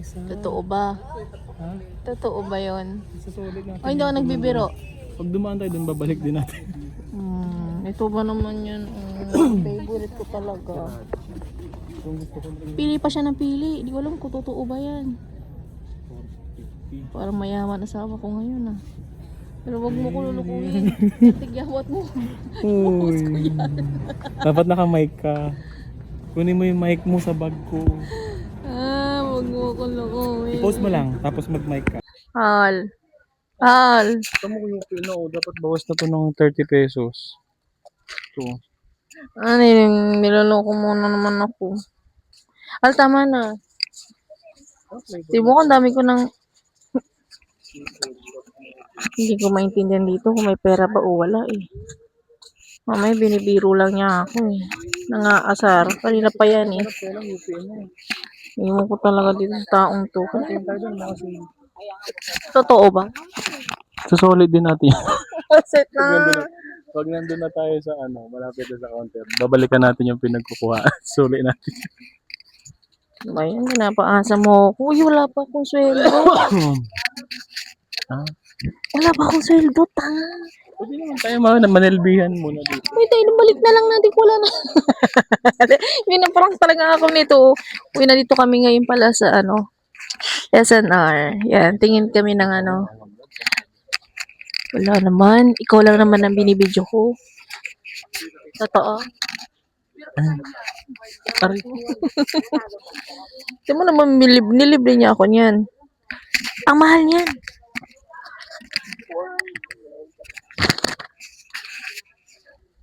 Isa. Totoo ba? Ha? Totoo ba yun? Isusulit natin. O hindi ako nagbibiro. Pag dumaan tayo dun, babalik din natin. Ito ba naman yun? Favorite ko talaga. Kung gusto ko rin. Pili pa siya ng pili. Hindi ko alam kung totoo ba yan. 450. Parang mayaman asawa ko ngayon ah. Pero wag mo ko lulukuhin. Tigyawat mo. Uy. Dapat naka-mic ka. Kunin mo yung mic mo sa bag ko. Wag mo ko lulukuhin. I-post mo lang, tapos mag-mic ka. Hal. Hal. Tama ko yung pino, dapat bawas na to ng 30 pesos. Ito. Ano yung niloloko muna naman ako. Hal, tama na. Tibo ko, ang dami ko ng... Hindi ko maintindihan dito kung may pera ba o wala eh. Mamaya binibiro lang niya ako eh. Nangaasar. Kanina pa yan eh. Iwan ko talaga dito sa taong to. Totoo ba? Susulit din natin. Set na. Pag nandun na tayo sa malapit na sa counter, babalikan natin yung pinagkukuha. Sulit natin. Bayan, pinapaasa mo ako. Uy, wala pa akong sweldo. Ha? Wala pa akong sweldo, tanga. Pwede naman tayo manilbihan muna dito. Uy, tayo, balik na lang natin. Wala na. Minaparang talaga ako nito. Uy, nandito kami ngayon pala sa SNR. Yan, tingin kami ng Wala naman. Ikaw lang naman ang binibidyo ko. Totoo. Ito mo naman, nilibre niya ako niyan. Ang mahal niyan.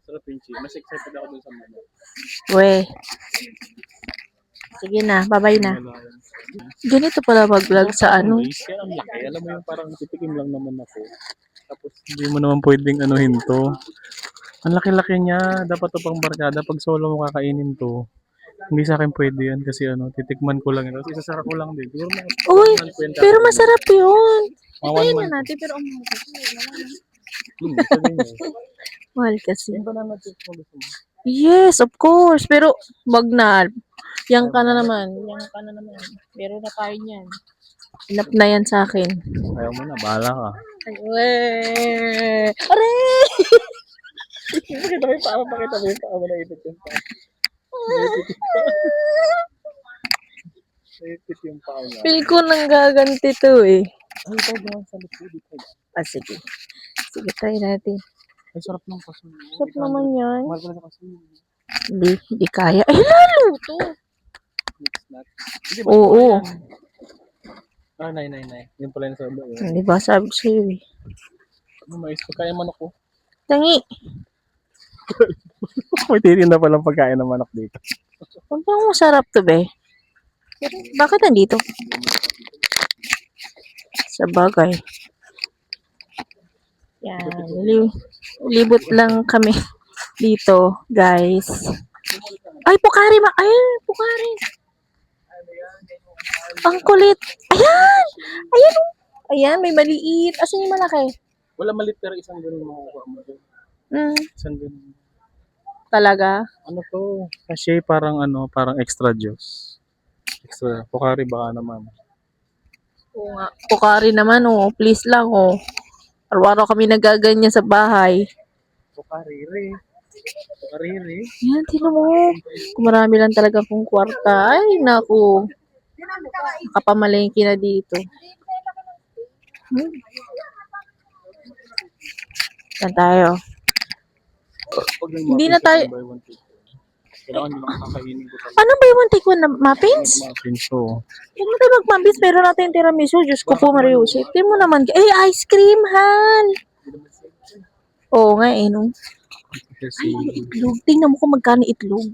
Sarap yung cheese. Mas excited ako dun sa menu. We. Sige na, bye-bye na. Ganito pala mag-vlog sa Guys, kaya ang laki. Alam mo yung parang titikim lang naman ako. Tapos hindi mo naman pwedeng anuhin to. Ang laki-laki niya. Dapat to pang barkada. Pag solo mo kakainin to. Hindi sa akin pwede yan kasi titikman ko lang yun. Tapos isasara ko lang din. Siguro mga Uy, 120 pero masarap yun. Mga Itayin 1 na month. natin, pero ang mahal kasi. Sabi niya. Mahal kasi. Yung banana chips mo gusto mo? Yes, of course. Pero, wag na. Yang ka na naman. Yang ka na naman. Meron na tayo niyan. Enough na yan sa akin. Ayaw mo na. Bahala ka. Ay, aray! Pakita mo yung paa. Pakita mo yung paa. Naipit yung paa. Naipit yung paa niya. Feel ko nang gaganti to eh. Ay, ito ba? Sa likod ito. Sige. Sige, try natin. Ay, sarap ng kaso. Sarap naman yan. Mahal ko na sa kaso. Hindi kaya. Ay, lalo to. Mix nut. Hindi, Oo. Nay. Yung pala yung sabi. Hindi ba sabi ko sa'yo eh. Mais. Pagkain manok ko. Tangi. May titinda palang pagkain ng manok dito. Kung bang masarap to be? Pero bakit nandito? Sa bagay. Yan. Libot lang kami dito, guys. Ay, Pocari ma. Ay, Pocari. Ang kulit. Ayan! Ayan. Ayan, may maliit. Asan yung malaki? Wala malit pero isang ganun makukuha mo doon. Isang ganun. Talaga? Ano to? Kasi parang parang extra juice. Extra. Pocari baka naman. Oo nga. Pocari naman, oh. Please lang, oh. Araw-araw kami nagaganyan sa bahay. Pocari. Yan, tinan mo. Kung marami lang talaga kong kwarta. Ay, naku. Kapamalengke na dito. Yan tayo. Hindi na tayo. Kailangan nyo lang kakainin ko talaga. Ano ba yung take one na muffins? Muffins to. Huwag mo tayo mag-muffins. Meron natin tiramisu. Diyos ko po, Mariusip. Tingnan mo naman. Ice cream, hal. Oo nga, eh, no? Ay, itlog. Tingnan mo kung magkano itlog.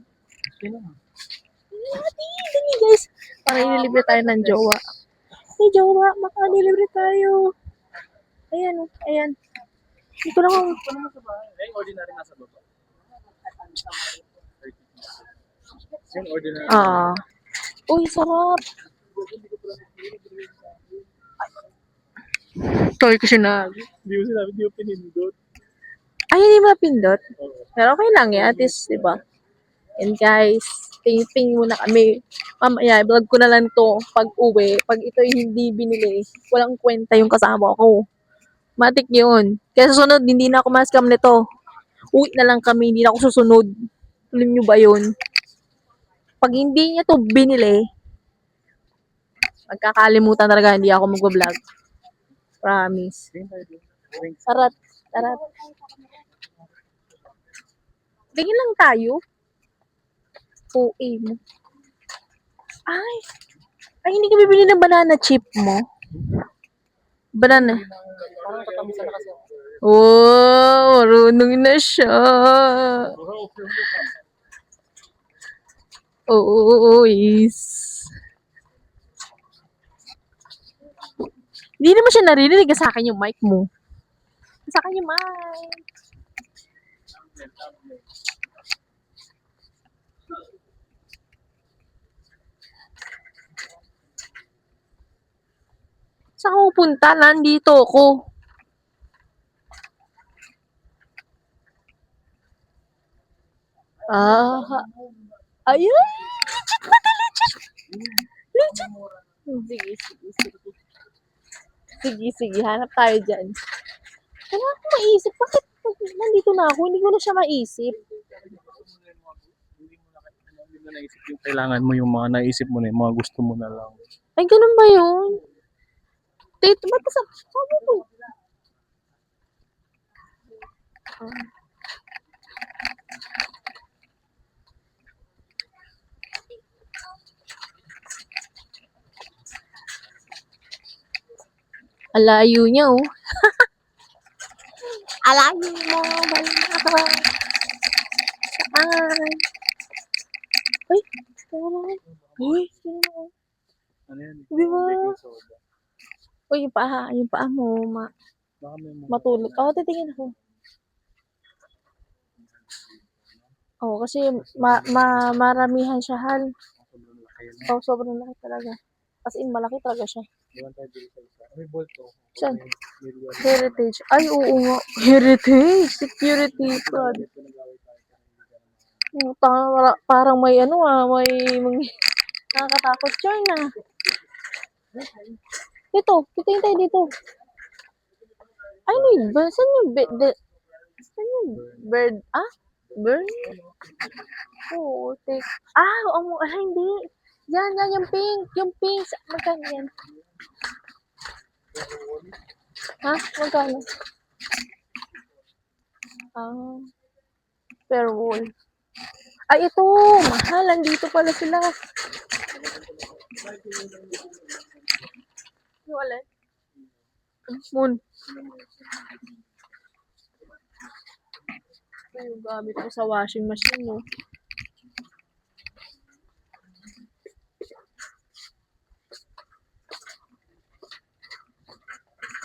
Dali, guys. Para ililibre tayo ng jowa. Hey, jowa, makalilibre tayo. Ayan, oh. Ayan. Dito lang ako. Ay, ordinary nasa baba. Yung ordinary. Uy, sarap. Toy ko siya Hindi mo sinabi, hindi mo pinindot. Ay, hindi mapindot. Pero okay lang yan. At least, di ba? And guys, ting-ting muna kami. Mamaya, vlog ko na lang to pag uwi. Pag ito'y hindi binili, walang kwenta yung kasama ko. Matik yun. Kaya sa sunod, hindi na ako mascam nito. Uwi na lang kami, hindi na ako susunod. Alam nyo ba yun? Pag hindi niya to binili, magkakalimutan talaga, hindi ako mag-vlog. Promise. Tarat, tarat. Tingin lang tayo. OA mo. Ay, ay hindi ka bibili ng banana chip mo? Banana. Parang tatamisan na kasi ako. Oh, marunong na siya. Oo, is. Hindi naman siya naririnig sa akin yung mic mo. Sa akin yung mic. Saan ako pupunta? Nandito ako. Ah, ayun. Legit ba na legit? Legit. Sige, sige, sige. Sige, sige. Hanap tayo dyan. Wala akong maisip. Bakit pag nandito na ako, hindi ko na siya maisip? Hindi mo naisip yung kailangan mo, yung mga naisip mo na, yung mga gusto mo na lang. Ay, ganun ba yun? Date, ba't sa... Sabi ko. Alayo niya, oh. Alayo mo, balik ako. Saan? Ay, taray. Uy, sino? Ano yan? Di ba? Baking soda. Uy, yung paa mo, Baka may mga matulog. Oo, titingin ako. Oo, kasi maramihan siya, hal. sobrang laki na. Oo, sobrang laki talaga. As in, malaki talaga siya. Iwan tayo dito sa isa. May bolt to. Saan? Million. Heritage. Ay, oo nga. Heritage. Security fraud. Ito nag-away tayo. Kaya hindi ka naman. Parang may ano may nakakatakot siya na. Dito, titingin tayo dito. Ay, no, saan yung saan yung bird? Ah? Bird? Oo, take. Hindi. Yan, yung pink. Yung pink. Magkano yan? Ha? Magkano? Ah, per wall. Ay, ito. Mahal. Andito pala sila. Yung alin? Moon. Ito yung gamit ko sa washing machine, no?